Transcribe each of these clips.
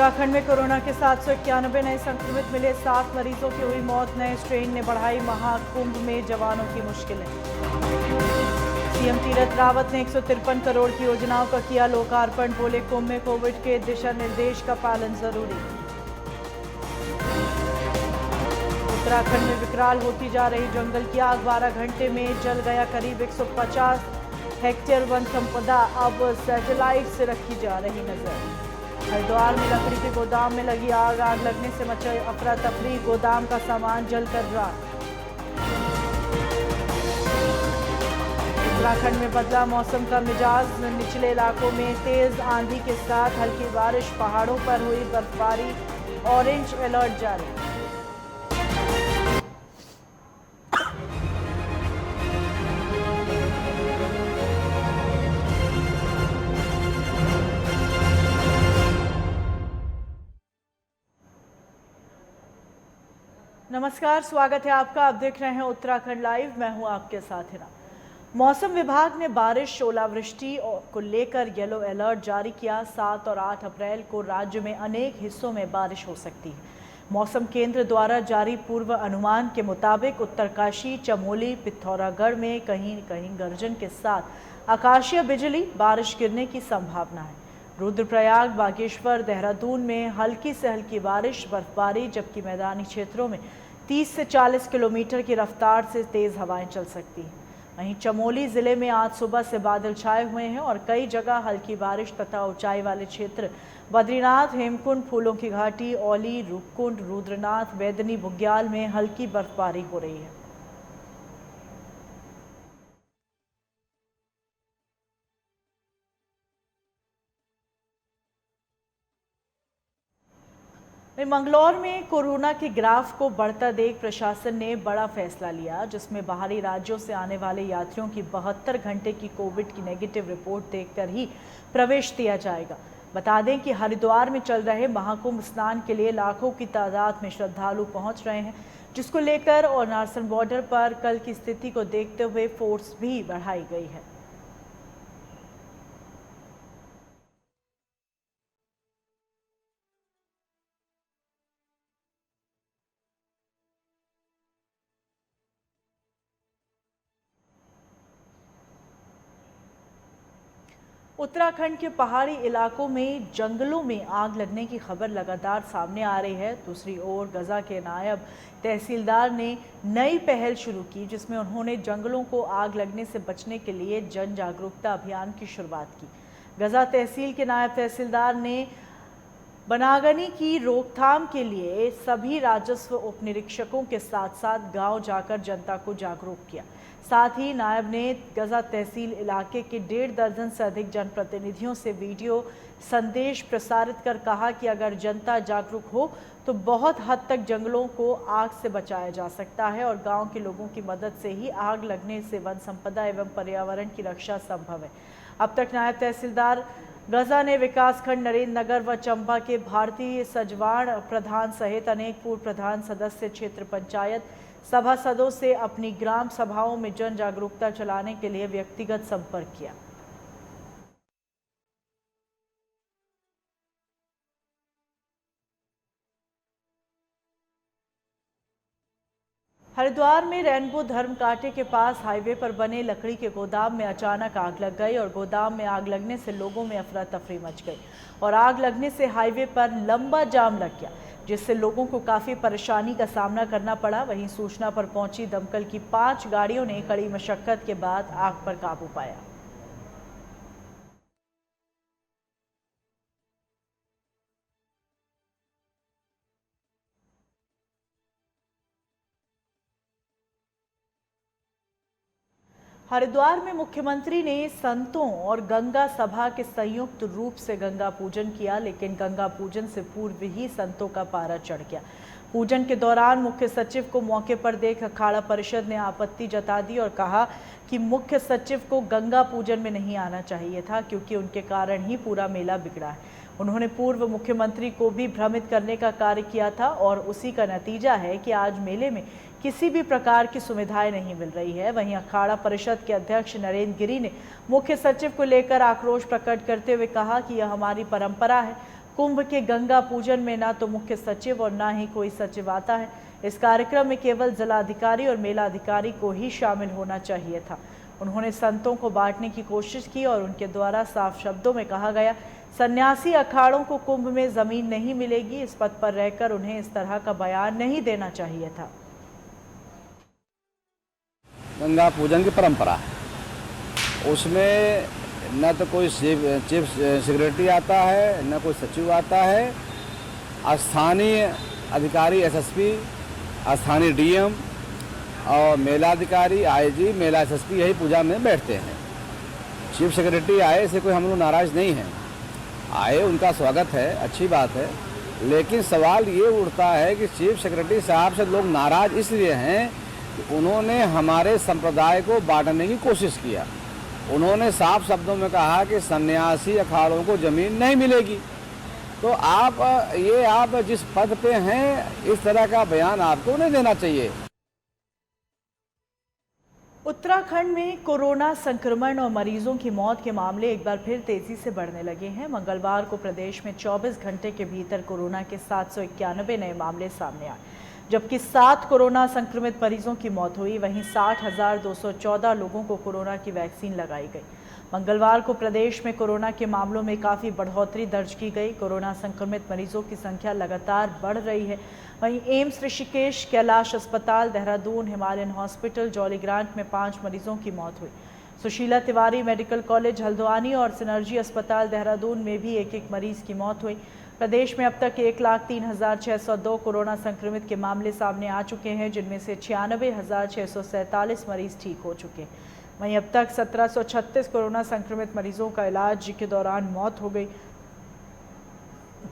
उत्तराखंड में कोरोना के 791 नए संक्रमित मिले, 7 मरीजों की हुई मौत। नए स्ट्रेन ने बढ़ाई महाकुंभ में जवानों की मुश्किलें। सीएम तीरथ रावत ने 153 करोड़ की योजनाओं का किया लोकार्पण। बोले, कुंभ में कोविड के दिशा निर्देश का पालन जरूरी। उत्तराखंड में विकराल होती जा रही जंगल की आग, 12 घंटे में जल गया करीब 150 हेक्टेयर वन संपदा। अब सैटेलाइट से रखी जा रही नजर। हरिद्वार में लकड़ी के गोदाम में लगी आग, लगने से मची अफरा तफरी, गोदाम का सामान जलकर राख। उत्तराखंड में बदला मौसम का मिजाज, निचले इलाकों में तेज आंधी के साथ हल्की बारिश, पहाड़ों पर हुई बर्फबारी, ऑरेंज अलर्ट जारी। नमस्कार, स्वागत है आपका। आप देख रहे हैं उत्तराखंड लाइव, मैं हूं आपके साथ हिना। मौसम विभाग ने बारिश, ओलावृष्टि को लेकर येलो अलर्ट जारी किया। 7 और 8 अप्रैल को राज्य में अनेक हिस्सों में बारिश हो सकती है। मौसम केंद्र द्वारा जारी पूर्व अनुमान के मुताबिक उत्तरकाशी, चमोली, पिथौरागढ़ में कहीं कहीं गर्जन के साथ आकाशीय बिजली, बारिश गिरने की संभावना है। रुद्रप्रयाग, बागेश्वर, देहरादून में हल्की से हल्की बारिश, बर्फबारी, जबकि मैदानी क्षेत्रों में 30 से 40 किलोमीटर की रफ्तार से तेज हवाएं चल सकती हैं। वहीं चमोली जिले में आज सुबह से बादल छाए हुए हैं और कई जगह हल्की बारिश तथा ऊंचाई वाले क्षेत्र बद्रीनाथ, हेमकुंड, फूलों की घाटी, औली, रूपकुंड, रुद्रनाथ, बेदनी, बुग्याल में हल्की बर्फबारी हो रही है। मंगलौर में कोरोना के ग्राफ को बढ़ता देख प्रशासन ने बड़ा फैसला लिया, जिसमें बाहरी राज्यों से आने वाले यात्रियों की 72 घंटे की कोविड की नेगेटिव रिपोर्ट देखकर ही प्रवेश दिया जाएगा। बता दें कि हरिद्वार में चल रहे महाकुंभ स्नान के लिए लाखों की तादाद में श्रद्धालु पहुंच रहे हैं, जिसको लेकर और नारसन बॉर्डर पर कल की स्थिति को देखते हुए फोर्स भी बढ़ाई गई है। उत्तराखंड के पहाड़ी इलाकों में जंगलों में आग लगने की खबर लगातार सामने आ रही है। दूसरी ओर गजा के नायब तहसीलदार ने नई पहल शुरू की, जिसमें उन्होंने जंगलों को आग लगने से बचने के लिए जन जागरूकता अभियान की शुरुआत की। गजा तहसील के नायब तहसीलदार ने बनागनी की रोकथाम के लिए सभी राजस्व उप निरीक्षकों के साथ साथ गांव जाकर जनता को जागरूक किया। साथ ही नायब ने गजा तहसील इलाके के 1.5 दर्जन से अधिक जनप्रतिनिधियों से वीडियो संदेश प्रसारित कर कहा कि अगर जनता जागरूक हो तो बहुत हद तक जंगलों को आग से बचाया जा सकता है और गांव के लोगों की मदद से ही आग लगने से वन संपदा एवं पर्यावरण की रक्षा संभव है। अब तक नायब तहसीलदार गजा ने विकासखंड नरेंद्र नगर व चंबा के भारतीय सजवाड़ प्रधान सहित अनेक पूर्व प्रधान, सदस्य, क्षेत्र पंचायत सभासदों से अपनी ग्राम सभाओं में जन जागरूकता चलाने के लिए व्यक्तिगत संपर्क किया। हरिद्वार में रेनबो धर्म कांटे के पास हाईवे पर बने लकड़ी के गोदाम में अचानक आग लग गई और गोदाम में आग लगने से लोगों में अफरा तफरी मच गई और आग लगने से हाईवे पर लंबा जाम लग गया, जिससे लोगों को काफ़ी परेशानी का सामना करना पड़ा। वहीं सूचना पर पहुंची दमकल की 5 गाड़ियों ने कड़ी मशक्कत के बाद आग पर काबू पाया। हरिद्वार में मुख्यमंत्री ने संतों और गंगा सभा के संयुक्त रूप से गंगा पूजन किया, लेकिन गंगा पूजन से पूर्व ही संतों का पारा चढ़ गया। पूजन के दौरान मुख्य सचिव को मौके पर देख अखाड़ा परिषद ने आपत्ति जता दी और कहा कि मुख्य सचिव को गंगा पूजन में नहीं आना चाहिए था, क्योंकि उनके कारण ही पूरा मेला बिगड़ा है। उन्होंने पूर्व मुख्यमंत्री को भी भ्रमित करने का कार्य किया था और उसी का नतीजा है कि आज मेले में किसी भी प्रकार की सुविधाएं नहीं मिल रही है। वहीं अखाड़ा परिषद के अध्यक्ष नरेंद्र गिरी ने मुख्य सचिव को लेकर आक्रोश प्रकट करते हुए कहा कि यह हमारी परंपरा है, कुंभ के गंगा पूजन में न तो मुख्य सचिव और न ही कोई सचिव आता है। इस कार्यक्रम में केवल जिलाधिकारी और मेलाधिकारी को ही शामिल होना चाहिए था। उन्होंने संतों को बांटने की कोशिश की और उनके द्वारा साफ शब्दों में कहा गया, सन्यासी अखाड़ों को कुंभ में जमीन नहीं मिलेगी। इस पद पर रहकर उन्हें इस तरह का बयान नहीं देना चाहिए था। गंगा पूजन की परंपरा है, उसमें न तो कोई चीफ सेक्रेटरी आता है, न कोई सचिव आता है। स्थानीय अधिकारी एसएसपी, स्थानीय डीएम और मेलाधिकारी आईजी, मेला एसएसपी यही पूजा में बैठते हैं। चीफ सेक्रेटरी आए से कोई हम लोग नाराज नहीं हैं, आए उनका स्वागत है, अच्छी बात है। लेकिन सवाल ये उठता है कि चीफ सेक्रेटरी साहब से लोग नाराज इसलिए हैं कि उन्होंने हमारे संप्रदाय को बांटने की कोशिश किया। उन्होंने साफ शब्दों में कहा कि सन्यासी अखाड़ों को जमीन नहीं मिलेगी। तो आप जिस पद पे हैं, इस तरह का बयान आपको नहीं देना चाहिए। उत्तराखंड में कोरोना संक्रमण और मरीजों की मौत के मामले एक बार फिर तेजी से बढ़ने लगे हैं। मंगलवार को प्रदेश में 24 घंटे के भीतर कोरोना के 791 नए मामले सामने आए, जबकि 7 कोरोना संक्रमित मरीजों की मौत हुई। वहीं 60,214 लोगों को कोरोना की वैक्सीन लगाई गई। मंगलवार को प्रदेश में कोरोना के मामलों में काफ़ी बढ़ोतरी दर्ज की गई। कोरोना संक्रमित मरीजों की संख्या लगातार बढ़ रही है। वहीं एम्स ऋषिकेश, कैलाश अस्पताल देहरादून, हिमालयन हॉस्पिटल जौलीग्रांट में 5 मरीजों की मौत हुई। सुशीला तिवारी मेडिकल कॉलेज हल्द्वानी और सिनर्जी अस्पताल देहरादून में भी एक मरीज की मौत हुई। प्रदेश में अब तक 1,03,602 कोरोना संक्रमित के मामले सामने आ चुके हैं, जिनमें से 96,647 मरीज ठीक हो चुके हैं। वहीं अब तक 1,736 कोरोना संक्रमित मरीजों का इलाज के दौरान मौत हो गई।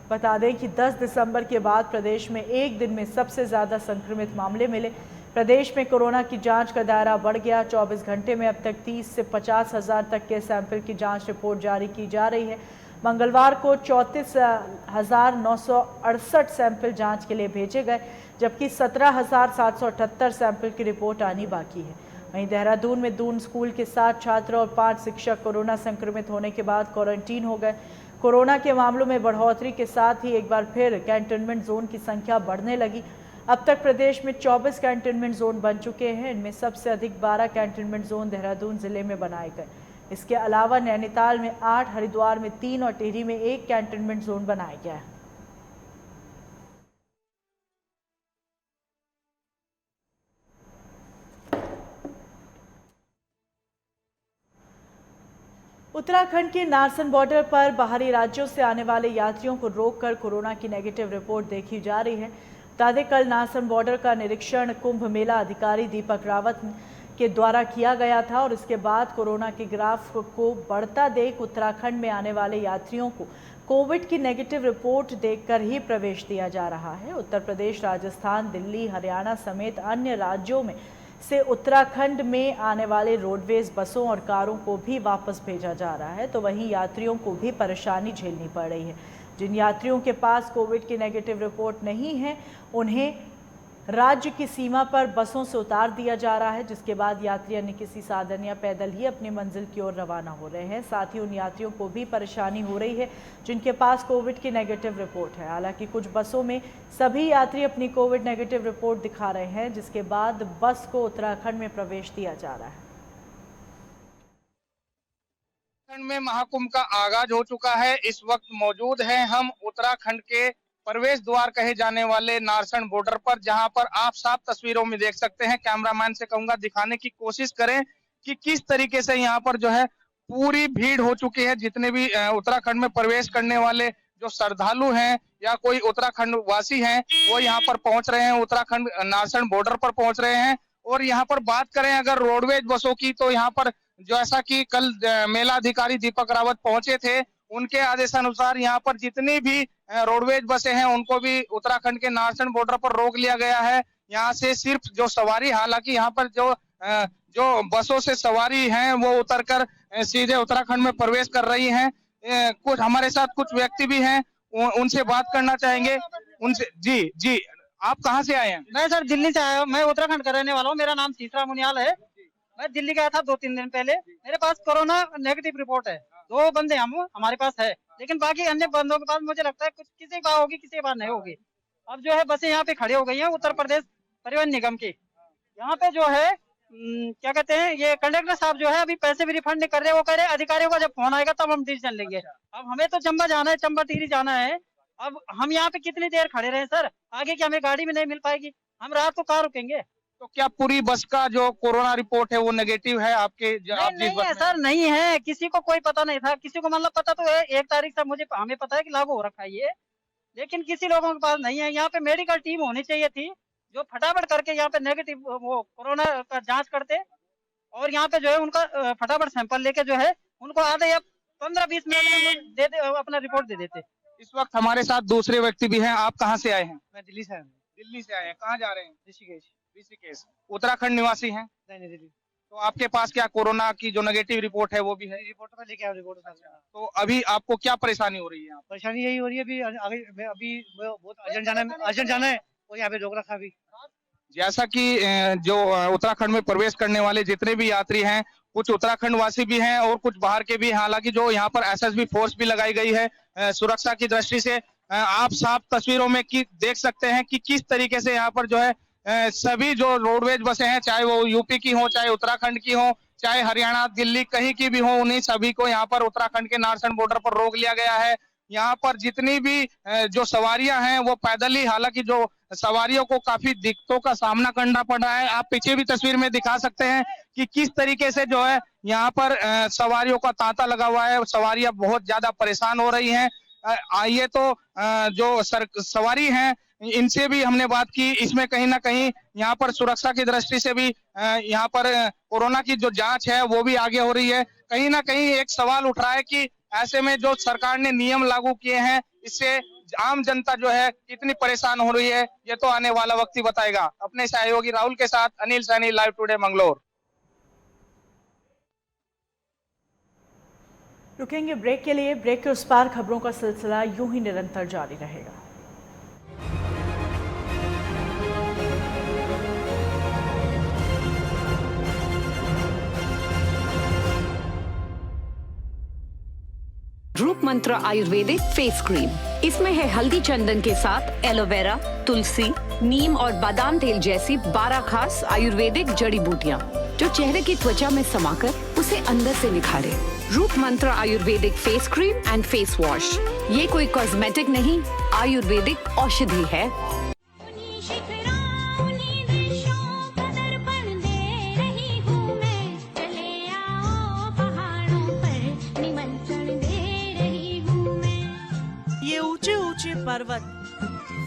बता दें कि 10 दिसंबर के बाद प्रदेश में एक दिन में सबसे ज़्यादा संक्रमित मामले मिले। प्रदेश में कोरोना की जांच का दायरा बढ़ गया। 24 घंटे में अब तक 30 से 50 हज़ार तक के सैंपल की जांच रिपोर्ट जारी की जा रही है। मंगलवार को 34,968 सैंपल जांच के लिए भेजे गए, जबकि 17,778 सैंपल की रिपोर्ट आनी बाकी है। वहीं देहरादून में दून स्कूल के 7 छात्र और 5 शिक्षक कोरोना संक्रमित होने के बाद क्वारंटीन हो गए। कोरोना के मामलों में बढ़ोतरी के साथ ही एक बार फिर कैंटोनमेंट जोन की संख्या बढ़ने लगी। अब तक प्रदेश में 24 कैंटोनमेंट जोन बन चुके हैं। इनमें सबसे अधिक 12 कैंटोनमेंट जोन देहरादून जिले में बनाए गए। इसके अलावा नैनीताल में 8, हरिद्वार में 3 और टिहरी में 1 कैंटोनमेंट जोन बनाया गया है। उत्तराखंड के नारसन बॉर्डर पर बाहरी राज्यों से आने वाले यात्रियों को रोककर कोरोना की नेगेटिव रिपोर्ट देखी जा रही है। ताज़ा कल नारसन बॉर्डर का निरीक्षण कुंभ मेला अधिकारी दीपक रावत के द्वारा किया गया था और इसके बाद कोरोना के ग्राफ को बढ़ता देख उत्तराखंड में आने वाले यात्रियों को कोविड की नेगेटिव रिपोर्ट देखकर ही प्रवेश दिया जा रहा है। उत्तर प्रदेश, राजस्थान, दिल्ली, हरियाणा समेत अन्य राज्यों में से उत्तराखंड में आने वाले रोडवेज बसों और कारों को भी वापस भेजा जा रहा है, तो वहीं यात्रियों को भी परेशानी झेलनी पड़ रही है। जिन यात्रियों के पास कोविड की नेगेटिव रिपोर्ट नहीं है, उन्हें राज्य की सीमा पर बसों से उतार दिया जा रहा है, जिसके बाद यात्री अन्य किसी साधन या पैदल ही अपनी मंजिल की ओर रवाना हो रहे हैं। साथ ही उन यात्रियों को भी परेशानी हो रही है जिनके पास कोविड की नेगेटिव रिपोर्ट है। हालांकि कुछ बसों में सभी यात्री अपनी कोविड नेगेटिव रिपोर्ट दिखा रहे हैं, जिसके बाद बस को उत्तराखंड में प्रवेश दिया जा रहा है। उत्तराखंड में महाकुंभ का आगाज हो चुका है। इस वक्त मौजूद हैं हम उत्तराखंड के प्रवेश द्वार कहे जाने वाले नारसन बॉर्डर पर, जहां पर आप साफ तस्वीरों में देख सकते हैं। कैमरामैन से कहूंगा दिखाने की कोशिश करें कि किस तरीके से यहां पर जो है पूरी भीड़ हो चुकी है। जितने भी उत्तराखंड में प्रवेश करने वाले जो श्रद्धालु हैं या कोई उत्तराखंड वासी हैं, वो यहाँ पर पहुंच रहे हैं, उत्तराखंड नारसन बॉर्डर पर पहुंच रहे हैं। और यहाँ पर बात करें अगर रोडवेज बसों की, तो यहाँ पर जैसा कि कल मेलाधिकारी दीपक रावत पहुंचे थे, उनके आदेशानुसार यहाँ पर जितनी भी रोडवेज बसें हैं उनको भी उत्तराखंड के नारसन बॉर्डर पर रोक लिया गया है। यहाँ से सिर्फ जो सवारी, हालांकि यहाँ पर जो बसों से सवारी हैं वो उतरकर सीधे उत्तराखंड में प्रवेश कर रही हैं। कुछ हमारे साथ कुछ व्यक्ति भी हैं, उनसे बात करना चाहेंगे। उनसे जी आप कहाँ से आए हैं? मैं सर दिल्ली से आया हूँ। मैं उत्तराखंड का रहने वाला हूँ। मेरा नाम तीसरा मुनियाल है। मैं दिल्ली गया था 2-3 दिन पहले। मेरे पास कोरोना नेगेटिव रिपोर्ट है। 2 बंदे हमारे पास है, लेकिन बाकी अन्य बंदों के पास मुझे लगता है कुछ किसी के पास होगी, किसी के पास नहीं होगी। अब जो है बसें यहाँ पे खड़ी हो गई हैं उत्तर प्रदेश परिवहन निगम की। यहाँ पे जो है क्या कहते हैं, ये कंडक्टर साहब जो है अभी पैसे भी रिफंड नहीं कर रहे। वो कह रहे अधिकारियों का जब फोन आएगा तब हम डिसीजन लेंगे। अब हमें तो चंबा जाना है, चंबा टिहरी जाना है। अब हम यहाँ पे कितनी देर खड़े रहे सर? आगे की हमें गाड़ी भी नहीं मिल पाएगी, हम रात को कहाँ रुकेंगे? तो क्या पूरी बस का जो कोरोना रिपोर्ट है वो नेगेटिव है आपके आप जिस नहीं बस है में? सर, नहीं है। किसी को कोई पता नहीं था, किसी को मतलब पता तो है 1 तारीख से हमें पता है कि लागू हो रखा है ये, लेकिन किसी लोगों के पास नहीं है। यहाँ पे मेडिकल टीम होनी चाहिए थी जो फटाफट करके यहाँ पे नेगेटिव वो कोरोना का जांच करते, और यहाँ पे जो है उनका फटाफट सैंपल लेके जो है उनको आधे या 15-20 मिनट में अपना रिपोर्ट दे देते। इस वक्त हमारे साथ दूसरे व्यक्ति भी हैं। आप कहाँ से आए हैं? मैं दिल्ली से आया हूँ। दिल्ली से आए हैं। कहाँ जा रहे हैं? ऋषिकेश। ऋषिकेश। उत्तराखंड निवासी हैं? नहीं दिल्ली। तो आपके पास क्या कोरोना की जो नेगेटिव रिपोर्ट है वो भी है? रिपोर्ट में लेके आओ रिपोर्ट। तो अभी आपको क्या परेशानी हो रही है यहाँ? परेशानी यही हो रही है, अभी बहुत अर्जेंट जाना है और यहाँ पे रोक रखा अभी। जैसा कि जो उत्तराखंड में प्रवेश करने वाले जितने भी यात्री हैं, कुछ उत्तराखंड वासी भी हैं और कुछ बाहर के भी। हालांकि जो यहाँ पर एसएसबी फोर्स भी लगाई गई है सुरक्षा की दृष्टि से। आप साफ तस्वीरों में देख सकते हैं कि किस तरीके से यहाँ पर जो है सभी जो रोडवेज बसें हैं, चाहे वो यूपी की हो, चाहे उत्तराखंड की हो, चाहे हरियाणा, दिल्ली कहीं की भी हो, उन्हीं सभी को यहाँ पर उत्तराखंड के नारसन बॉर्डर पर रोक लिया गया है। यहाँ पर जितनी भी जो सवारियां हैं वो पैदल ही, हालांकि जो सवारियों को काफी दिक्कतों का सामना करना पड़ रहा है। आप पीछे भी तस्वीर में दिखा सकते हैं कि किस तरीके से जो है यहाँ पर सवारियों का तांता लगा हुआ है। सवारियां बहुत ज्यादा परेशान हो रही हैं। आइए तो जो सवारी हैं इनसे भी हमने बात की। इसमें कहीं ना कहीं यहाँ पर सुरक्षा की दृष्टि से भी यहाँ पर कोरोना की जो जांच है वो भी आगे हो रही है। कहीं ना कहीं एक सवाल उठ रहा है कि ऐसे में जो सरकार ने नियम लागू किए हैं इससे आम जनता जो है कितनी परेशान हो रही है, ये तो आने वाला वक्त ही बताएगा। अपने सहयोगी राहुल के साथ अनिल सैनी, लाइव टुडे मंगलोर। रुकेंगे ब्रेक के लिए। ब्रेक के उस पार खबरों का सिलसिला यूं ही निरंतर जारी रहेगा। रूप मंत्र आयुर्वेदिक फेस क्रीम। इसमें है हल्दी चंदन के साथ एलोवेरा, तुलसी, नीम और बादाम तेल जैसी 12 खास आयुर्वेदिक जड़ी बूटियां जो चेहरे की त्वचा में समाकर उसे अंदर से निखारे। रूप मंत्र Ayurvedic face cream and face wash, ये कोई कॉस्मेटिक नहीं, आयुर्वेदिक औषधि है। पर्वत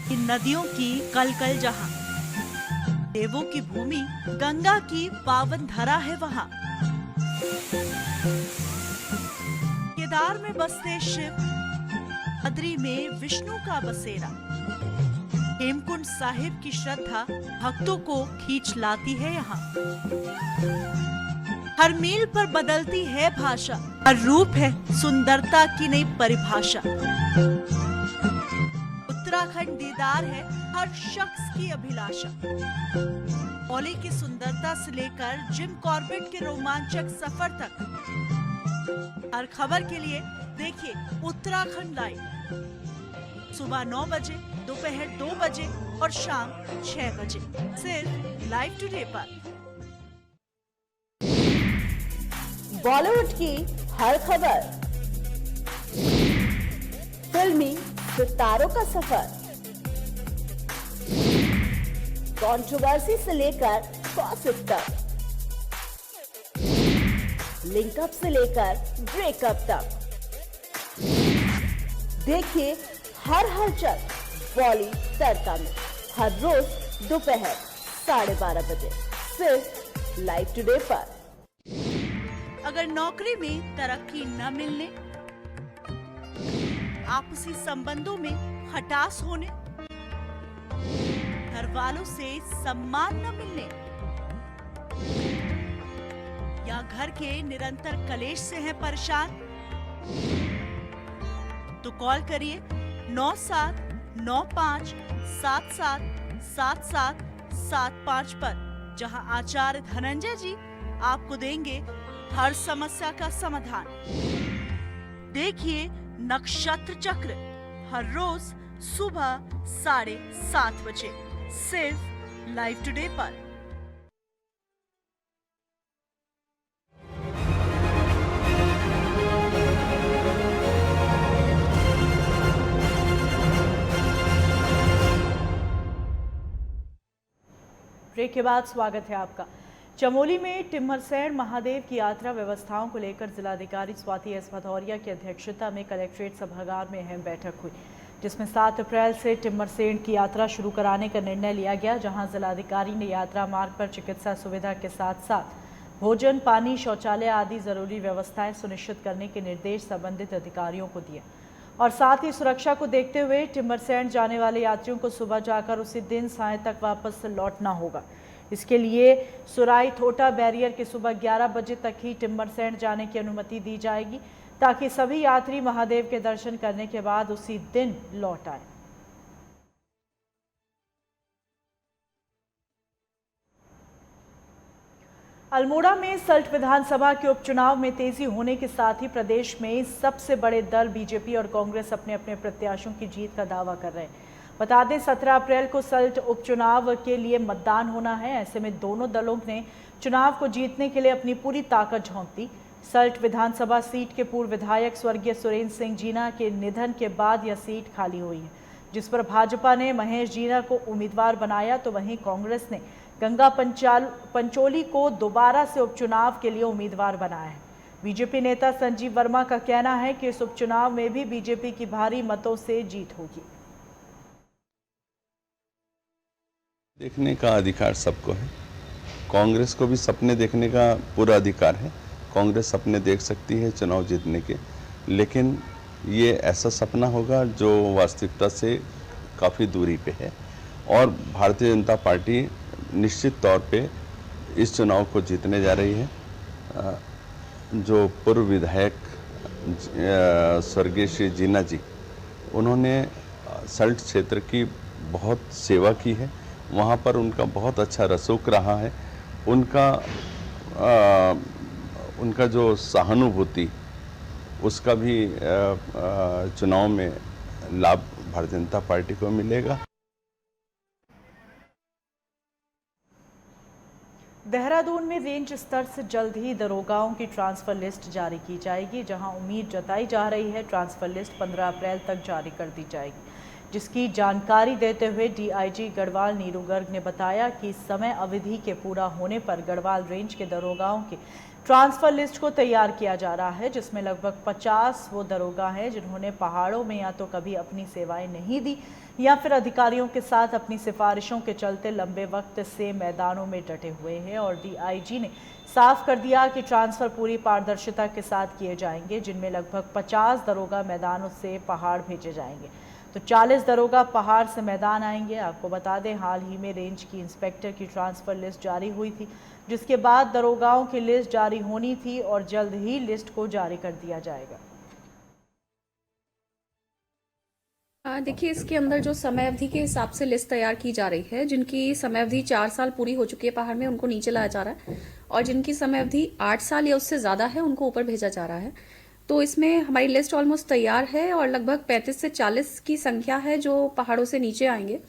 की नदियों की कलकल जहां, देवों की भूमि गंगा की पावन धरा है वहां। केदार में बसते शिव, बद्री में विष्णु का बसेरा। हेमकुंड साहिब की श्रद्धा भक्तों को खींच लाती है यहाँ। हर मील पर बदलती है भाषा, हर रूप है सुंदरता की नई परिभाषा। उत्तराखंड दीदार है हर शख्स की अभिलाषा। मौली की सुंदरता से लेकर जिम कॉर्बेट के रोमांचक सफर तक, हर खबर के लिए देखिए उत्तराखंड लाइव। सुबह 9 बजे, दोपहर 2 बजे और शाम 6 बजे, सिर्फ लाइव टुडे पर। बॉलीवुड की हर खबर, फिल्मी सितारों का सफर, कंट्रोवर्सी से लेकर गॉसिप तक, लिंकअप से लेकर ब्रेकअप तक, देखिए हर हलचल बॉली तड़का में, हर रोज दोपहर 12:30 बजे, सिर्फ लाइव टुडे पर। अगर नौकरी में तरक्की न मिलने, आपसी संबंधों में खटास होने, घर वालों से सम्मान न मिलने, या घर के निरंतर कलेश से हैं परेशान, तो कॉल करिए 9795777775 पर, जहां आचार्य धनंजय जी आपको देंगे हर समस्या का समाधान। देखिए नक्षत्र चक्र हर रोज सुबह 7:30 बजे सिर्फ लाइव टुडे पर। ब्रेक के बाद स्वागत है आपका। चमोली में टिम्मरसैंण महादेव की यात्रा व्यवस्थाओं को लेकर जिलाधिकारी स्वाति एस भदौरिया की अध्यक्षता में कलेक्ट्रेट सभागार में अहम बैठक हुई, जिसमें 7 अप्रैल से टिम्मरसैंण की यात्रा शुरू कराने का निर्णय लिया गया। जहां जिलाधिकारी ने यात्रा मार्ग पर चिकित्सा सुविधा के साथ साथ भोजन, पानी, शौचालय आदि जरूरी व्यवस्थाएं सुनिश्चित करने के निर्देश संबंधित अधिकारियों को दिए और साथ ही सुरक्षा को देखते हुए टिम्मरसैंण जाने वाले यात्रियों को सुबह जाकर उसी दिन सायं तक वापस लौटना होगा। इसके लिए सुराई थोटा बैरियर के सुबह 11 बजे तक ही टिम्मरसैंण जाने की अनुमति दी जाएगी, ताकि सभी यात्री महादेव के दर्शन करने के बाद उसी दिन लौट आए। अल्मोड़ा में सल्ट विधानसभा के उपचुनाव में तेजी होने के साथ ही प्रदेश में सबसे बड़े दल बीजेपी और कांग्रेस अपने अपने प्रत्याशियों की जीत का दावा कर रहे हैं। बता दें 17 अप्रैल को सल्ट उपचुनाव के लिए मतदान होना है। ऐसे में दोनों दलों ने चुनाव को जीतने के लिए अपनी पूरी ताकत झोंक दी। सल्ट विधानसभा सीट के पूर्व विधायक स्वर्गीय सुरेंद्र सिंह जीना के निधन के बाद यह सीट खाली हुई है, जिस पर भाजपा ने महेश जीना को उम्मीदवार बनाया, तो वहीं कांग्रेस ने गंगा पंचोली को दोबारा से उपचुनाव के लिए उम्मीदवार बनाया है। बीजेपी नेता संजीव वर्मा का कहना है कि इस उपचुनाव में भी बीजेपी की भारी मतों से जीत होगी। देखने का अधिकार सबको है। कांग्रेस को भी सपने देखने का पूरा अधिकार है। कांग्रेस सपने देख सकती है चुनाव जीतने के, लेकिन ये ऐसा सपना होगा जो वास्तविकता से काफ़ी दूरी पे है और भारतीय जनता पार्टी निश्चित तौर पे इस चुनाव को जीतने जा रही है। जो पूर्व विधायक स्वर्गीय श्री जीना जी, उन्होंने सल्ट क्षेत्र की बहुत सेवा की है। वहाँ पर उनका बहुत अच्छा रसूख रहा है। उनका जो सहानुभूति, उसका भी चुनाव में लाभ भारतीय जनता पार्टी को मिलेगा। देहरादून में रेंज स्तर से जल्द ही दरोगाओं की ट्रांसफर लिस्ट जारी की जाएगी, जहां उम्मीद जताई जा रही है ट्रांसफर लिस्ट 15 अप्रैल तक जारी कर दी जाएगी। जिसकी जानकारी देते हुए डीआईजी गढ़वाल नीरू गर्ग ने बताया कि समय अवधि के पूरा होने पर गढ़वाल रेंज के दरोगाओं की ट्रांसफर लिस्ट को तैयार किया जा रहा है, जिसमें लगभग 50 वो दरोगा हैं जिन्होंने पहाड़ों में या तो कभी अपनी सेवाएं नहीं दी या फिर अधिकारियों के साथ अपनी सिफारिशों के चलते लंबे वक्त से मैदानों में डटे हुए हैं। और डीआईजी ने साफ कर दिया कि ट्रांसफर पूरी पारदर्शिता के साथ किए जाएंगे, जिनमें लगभग 50 दरोगा मैदानों से पहाड़ भेजे जाएंगे, तो 40 दरोगा पहाड़ से मैदान आएंगे। आपको बता दें हाल ही में रेंज की इंस्पेक्टर की ट्रांसफर लिस्ट जारी हुई थी, जिसके बाद दरोगाओं की लिस्ट जारी होनी थी और जल्द ही लिस्ट को जारी कर दिया जाएगा। देखिए, इसके अंदर जो समय अवधि के हिसाब से लिस्ट तैयार की जा रही है, जिनकी समय अवधि 4 साल पूरी हो चुकी है पहाड़ में, उनको नीचे लाया जा रहा है, और जिनकी समय अवधि 8 साल या उससे ज़्यादा है उनको ऊपर भेजा जा रहा है। तो इसमें हमारी लिस्ट ऑलमोस्ट तैयार है और लगभग 35 से 40 की संख्या है जो पहाड़ों से नीचे आएंगे,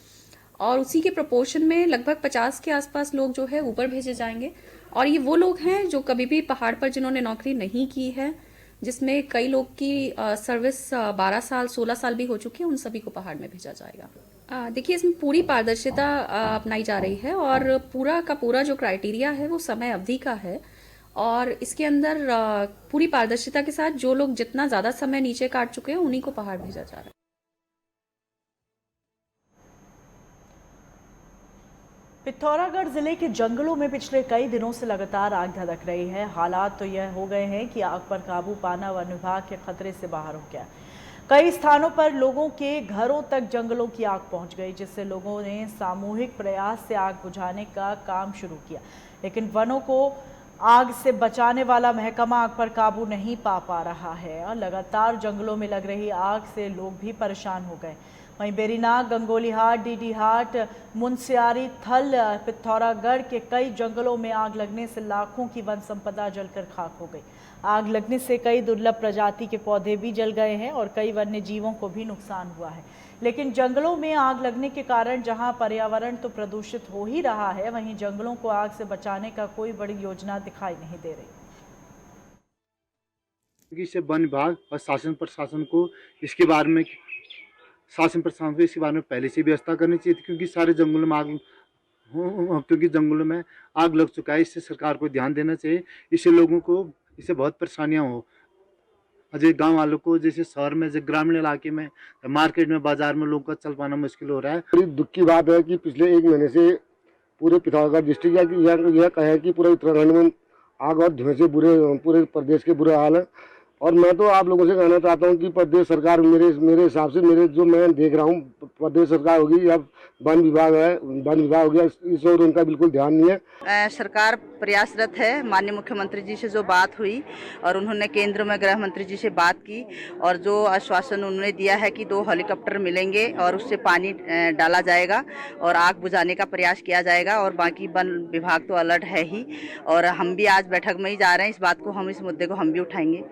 और उसी के प्रोपोर्शन में लगभग 50 के आसपास लोग जो है ऊपर भेजे जाएंगे। और ये वो लोग हैं जो कभी भी पहाड़ पर जिन्होंने नौकरी नहीं की है, जिसमें कई लोग की सर्विस 12 साल 16 साल भी हो चुकी है, उन सभी को पहाड़ में भेजा जाएगा। देखिए, इसमें पूरी पारदर्शिता अपनाई जा रही है और पूरा का पूरा जो क्राइटेरिया है वो समय अवधि का है, और इसके अंदर पूरी पारदर्शिता के साथ जो लोग जितना ज्यादा समय नीचे काट चुके हैं उन्हीं को पहाड़ भेजा जा रहा है। पिथौरागढ़ जिले के जंगलों में पिछले कई दिनों से लगातार आग धधक रही है। हालात तो यह हो गए हैं कि आग पर काबू पाना वन विभाग के खतरे से बाहर हो गया। कई स्थानों पर लोगों के घरों तक जंगलों की आग पहुंच गई, जिससे लोगों ने सामूहिक प्रयास से आग बुझाने का काम शुरू किया, लेकिन वनों को आग से बचाने वाला महकमा आग पर काबू नहीं पा रहा है और लगातार जंगलों में लग रही आग से लोग भी परेशान हो गए। वहीं बेरीनाग, गंगोलीहाट, डीडीहाट, मुनस्यारी, थल, पिथौरागढ़ के कई जंगलों में आग लगने से लाखों की वन संपदा जलकर खाक हो गई। आग लगने से कई दुर्लभ प्रजाति के पौधे भी जल गए हैं और कई वन्य जीवों को भी नुकसान हुआ है। लेकिन जंगलों में आग लगने के कारण जहां पर्यावरण तो प्रदूषित हो ही रहा है, वहीं जंगलों को आग से बचाने का कोई बड़ी योजना दिखाई नहीं दे रही। इससे वन विभाग और शासन प्रशासन को इसके बारे में पहले से व्यवस्था करनी चाहिए थी, क्योंकि सारे जंगलों में आग लग चुका है। इससे सरकार को ध्यान देना चाहिए। इससे लोगों को इससे बहुत परेशानियां हो, अजय गांव वालों को, जैसे शहर में, जैसे ग्रामीण इलाके में, मार्केट में, बाजार में लोगों का चल पाना मुश्किल हो रहा है। बड़ी दुख की बात है कि पिछले 1 महीने से पूरे पिथौरागढ़ डिस्ट्रिक्ट यह कहे कि पूरे उत्तराखंड में आग और धुएं से पूरे प्रदेश के बुरे हाल है। और मैं तो आप लोगों से कहना चाहता हूं कि प्रदेश सरकार, मेरे हिसाब से, जो मैं देख रहा हूं, प्रदेश सरकार होगी या वन विभाग हो गया, इस ओर उनका बिल्कुल ध्यान नहीं है। सरकार प्रयासरत है। माननीय मुख्यमंत्री जी से जो बात हुई और उन्होंने केंद्र में गृह मंत्री जी से बात की और जो आश्वासन उन्होंने दिया है कि 2 हेलीकॉप्टर मिलेंगे और उससे पानी डाला जाएगा और आग बुझाने का प्रयास किया जाएगा। और बाकी वन विभाग तो अलर्ट है ही, और हम भी आज बैठक में ही जा रहे हैं। इस मुद्दे को हम भी उठाएंगे।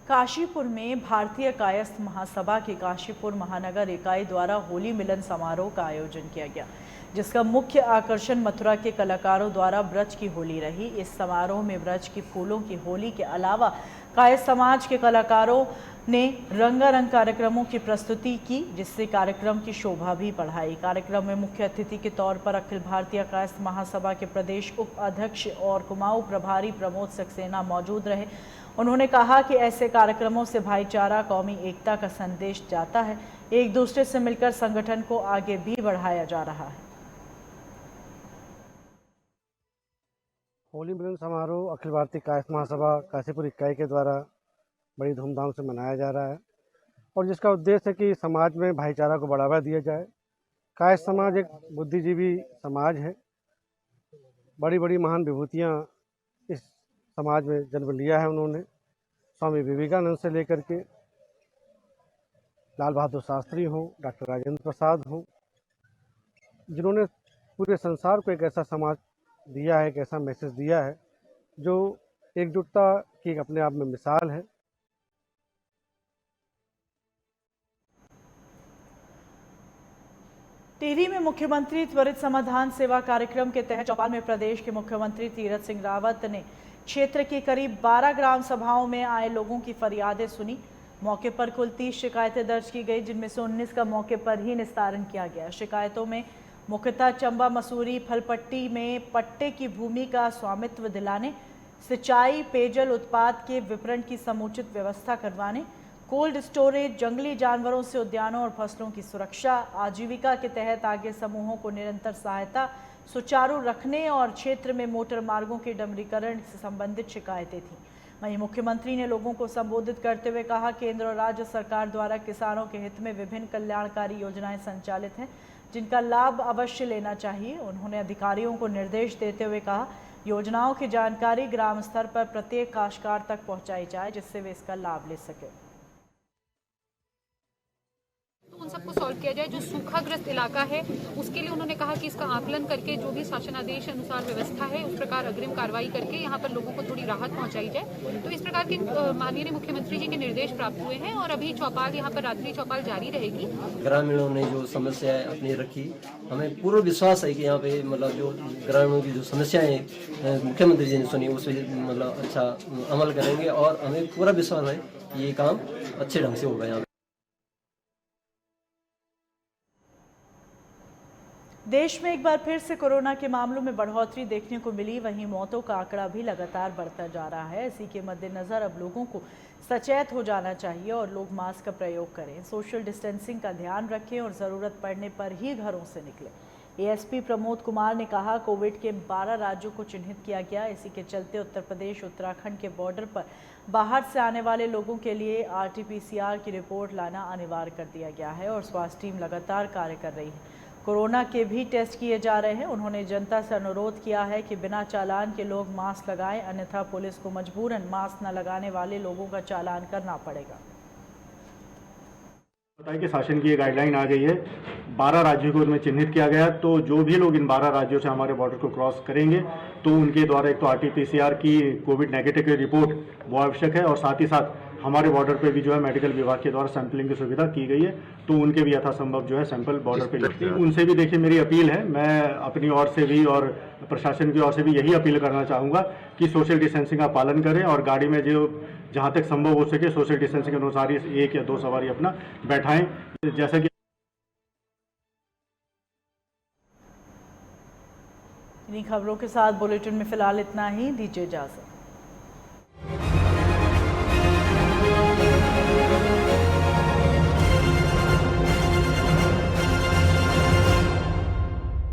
काशीपुर में भारतीय कायस्थ महासभा की काशीपुर महानगर इकाई द्वारा होली मिलन समारोह का आयोजन किया गया, जिसका मुख्य आकर्षण मथुरा के कलाकारों द्वारा ब्रज की होली रही। इस समारोह में ब्रज की फूलों की होली के अलावा कायस्थ समाज के कलाकारों ने रंगारंग कार्यक्रमों की प्रस्तुति की, जिससे कार्यक्रम की शोभा भी बढ़ाई। कार्यक्रम में मुख्य अतिथि के तौर पर अखिल भारतीय कायस्थ महासभा के प्रदेश उप अध्यक्ष और कुमाऊं प्रभारी प्रमोद सक्सेना मौजूद रहे। उन्होंने कहा कि ऐसे कार्यक्रमों से भाईचारा, कौमी एकता का संदेश जाता है। एक दूसरे से मिलकर संगठन को आगे भी बढ़ाया जा रहा है। होली मिलन समारोह अखिल भारतीय कायस्थ महासभा काशीपुर इकाई के द्वारा बड़ी धूमधाम से मनाया जा रहा है और जिसका उद्देश्य है कि समाज में भाईचारा को बढ़ावा दिया जाए। कायस्थ समाज एक बुद्धिजीवी समाज है। बड़ी बड़ी महान विभूतियाँ इस समाज में जन्म लिया है उन्होंने। स्वामी विवेकानंद से लेकर के लाल बहादुर शास्त्री हों, डॉक्टर राजेंद्र प्रसाद हों, जिन्होंने पूरे संसार को एक ऐसा समाज दिया है, एक ऐसा मैसेज दिया है जो एकजुटता की अपने आप में मिसाल है। टिहरी में मुख्यमंत्री त्वरित समाधान सेवा कार्यक्रम के तहत चौपाल में प्रदेश के मुख्यमंत्री तीरथ सिंह रावत ने क्षेत्र की करीब 12 ग्राम सभाओं में आए लोगों की फरियादें सुनी। मौके पर कुल 30 शिकायतें दर्ज की गई, जिनमें से 19 का मौके पर ही निस्तारण किया गया। शिकायतों में मुख्यतः चंबा मसूरी फलपट्टी में पट्टे की भूमि का स्वामित्व दिलाने, सिंचाई पेयजल उत्पाद के विपणन की समुचित व्यवस्था करवाने, कोल्ड स्टोरेज, जंगली जानवरों से उद्यानों और फसलों की सुरक्षा, आजीविका के तहत आगे समूहों को निरंतर सहायता सुचारू रखने और क्षेत्र में मोटर मार्गों के डमरीकरण से संबंधित शिकायतें थीं। वहीं मुख्यमंत्री ने लोगों को संबोधित करते हुए कहा, केंद्र और राज्य सरकार द्वारा किसानों के हित में विभिन्न कल्याणकारी योजनाएं संचालित हैं, जिनका लाभ अवश्य लेना चाहिए। उन्होंने अधिकारियों को निर्देश देते हुए कहा, योजनाओं की जानकारी ग्राम स्तर पर प्रत्येक काश्तकार तक पहुंचाई जाए, जिससे वे इसका लाभ ले सके। उन सबको सॉल्व किया जाए। जो सूखाग्रस्त इलाका है उसके लिए उन्होंने कहा कि इसका आकलन करके जो भी शासनादेश अनुसार व्यवस्था है उस प्रकार अग्रिम कार्रवाई करके यहाँ पर लोगों को थोड़ी राहत पहुँचाई जाए। तो इस प्रकार के माननीय मुख्यमंत्री जी के निर्देश प्राप्त हुए हैं और अभी चौपाल यहाँ पर रात्रि चौपाल जारी रहेगी। ग्रामीणों ने जो समस्याएं अपनी रखी, हमें पूर्ण विश्वास है कि यहाँ पे मतलब जो ग्रामीणों की जो समस्याएं मुख्यमंत्री जी ने सुनी उस पर मतलब अच्छा अमल करेंगे और हमें पूरा विश्वास है कि ये काम अच्छे ढंग से होगा। यहाँ देश में एक बार फिर से कोरोना के मामलों में बढ़ोतरी देखने को मिली, वहीं मौतों का आंकड़ा भी लगातार बढ़ता जा रहा है। इसी के मद्देनजर अब लोगों को सचेत हो जाना चाहिए और लोग मास्क का प्रयोग करें, सोशल डिस्टेंसिंग का ध्यान रखें और ज़रूरत पड़ने पर ही घरों से निकलें। एएसपी प्रमोद कुमार ने कहा, कोविड के 12 राज्यों को चिन्हित किया गया। इसी के चलते उत्तर प्रदेश उत्तराखंड के बॉर्डर पर बाहर से आने वाले लोगों के लिए RT-PCR की रिपोर्ट लाना अनिवार्य कर दिया गया है और स्वास्थ्य टीम लगातार कार्य कर रही है। कोरोना के भी टेस्ट किए जा रहे हैं। उन्होंने जनता से अनुरोध किया है कि बिना चालान के लोग मास्क लगाएं, अन्यथा पुलिस को मजबूरन मास्क न लगाने वाले लोगों का चालान करना पड़ेगा। बताया कि शासन की ये गाइडलाइन आ गई है, 12 राज्यों को उनमें चिन्हित किया गया। तो जो भी लोग इन 12 राज्यों से हमारे बॉर्डर को क्रॉस करेंगे तो उनके द्वारा एक तो RT-PCR की कोविड नेगेटिव की रिपोर्ट वो आवश्यक है, और साथ ही साथ हमारे बॉर्डर पे भी जो है मेडिकल विभाग के द्वारा सैंपलिंग की सुविधा की गई है, तो उनके भी यथासंभव जो है सैंपल बॉर्डर पे लगते हैं। उनसे भी देखिए मेरी अपील है, मैं अपनी ओर से भी और प्रशासन की ओर से भी यही अपील करना चाहूँगा कि सोशल डिस्टेंसिंग का पालन करें और गाड़ी में जो जहाँ तक संभव हो सके सोशल डिस्टेंसिंग के अनुसार 1 या 2 सवारी अपना बैठाएं। जैसा कि इन्हीं खबरों के साथ बुलेटिन में फिलहाल इतना ही। दीजिए इजाजत।